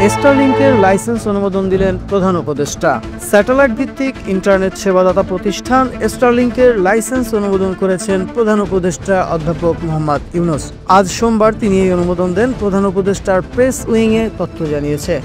স্টারলিংকের licence অনুমোদন দিলেন প্রধান উপদেষ্টা। স্যাটেলাইট ভিত্তিক ইন্টারনেট সেবাদাতা প্রতিষ্ঠান স্টারলিংকের লাইসেন্স অনুমোদন করেছেন প্রধান উপদেষ্টা অধ্যাপক মোহাম্মদ ইউনূস। আজ সোমবার তিনি এই অনুমোদন দেন। প্রধান উপদেষ্টার প্রেস উইংয়ে তথ্য জানিয়েছে,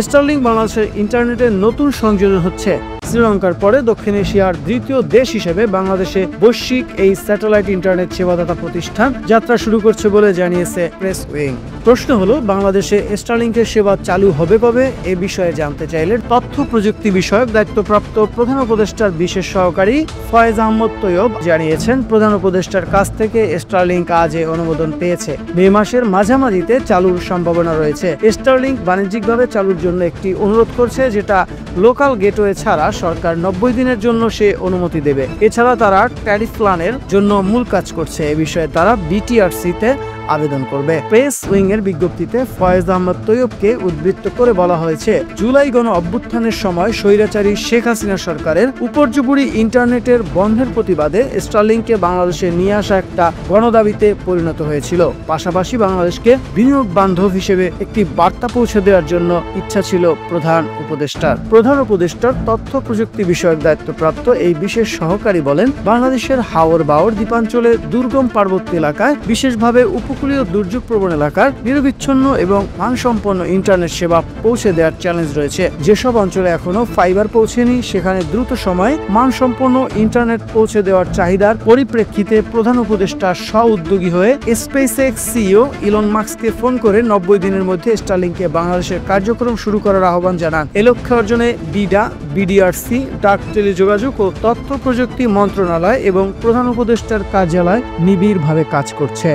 স্টারলিংক বাংলাদেশের ইন্টারনেটের নতুন সংযোজন হচ্ছে। শ্রীলঙ্কার পরে দক্ষিণ এশিয়ার দ্বিতীয় দেশ হিসেবে বাংলাদেশে বৈশ্বিক এই স্যাটেলাইট ইন্টারনেট সেবাদাতা প্রতিষ্ঠান যাত্রা শুরু করছে বলে জানিয়েছে প্রেস উইং। প্রশ্ন হলো, বাংলাদেশে স্টারলিংকের সেবা চালু হবে কবে? এ বিষয়ে জানতে চাইলে তথ্য প্রযুক্তি বিষয়ক দায়িত্বপ্রাপ্ত প্রধান উপদেষ্টার বিশেষ সহকারী ফয়েজ আহমদ তৈয়ব জানিয়েছেন, প্রধান উপদেষ্টার কাছ থেকে স্টারলিংক আজ অনুমোদন পেয়েছে। মে মাসের মাঝামাঝিতে চালুর সম্ভাবনা রয়েছে। স্টারলিংক বাণিজ্যিকভাবে চালুর জন্য একটি অনুরোধ করছে, যেটা লোকাল গেটওয়ে ছাড়া সরকার 90 দিনের জন্য সে অনুমতি দেবে। এছাড়া তারা ট্যারিফ প্ল্যানের জন্য মূল কাজ করছে। এ বিষয়ে তারা বিটিআরসি-তে আবেদন করবে। প্রেস উইং এর বিজ্ঞপ্তিতে ফয়েজ আহমদ তৈয়বকে উদ্ধৃত করে বলা হয়েছে, জুলাই গণ অভ্যুত্থানের সময় স্বৈরাচারী শেখ হাসিনা সরকারের উপর্যুপরি ইন্টারনেটের বন্ধের প্রতিবাদে স্টারলিংককে বাংলাদেশে নিয়ে আসা একটা গণদাবিতে পরিণত হয়েছিল। পাশাপাশি বাংলাদেশকে বিনিয়োগ বান্ধব হিসেবে একটি বার্তা পৌঁছে দেওয়ার জন্য ইচ্ছা ছিল প্রধান উপদেষ্টার। প্রধান উপদেষ্টার তথ্য প্রযুক্তি বিষয়ক দায়িত্বপ্রাপ্ত এই বিশেষ সহকারী বলেন, বাংলাদেশের হাওর বাওর দ্বীপাঞ্চলে দুর্গম পার্বত্য এলাকায়, বিশেষভাবে উপকূলীয় দুর্যোগ প্রবণ এলাকার নিরবিচ্ছিন্ন এবং মানসম্পন্ন ইন্টারনেট সেবা পৌঁছে দেওয়ার চ্যালেঞ্জ রয়েছে। যেসব অঞ্চলে এখনো ফাইবার পৌঁছেনি, সেখানে দ্রুত সময়ে মানসম্পন্ন ইন্টারনেট পৌঁছে দেওয়ার চাহিদার পরিপ্রেক্ষিতে প্রধান উপদেষ্টা স্ব-উদ্যোগী হয়ে স্পেসএক্স সিইও ইলন মাস্ককে ফোন করে 90 দিনের মধ্যে স্টারলিংকে বাংলাদেশের কার্যক্রম শুরু করার আহ্বান জানান। এ লক্ষ্যে অর্জনে বিডা, বিডিআরসি, ডাক টেলিযোগাযোগ ও তথ্য প্রযুক্তি মন্ত্রণালয় এবং প্রধান উপদেষ্টার কার্যালয় নিবিড়ভাবে কাজ করছে।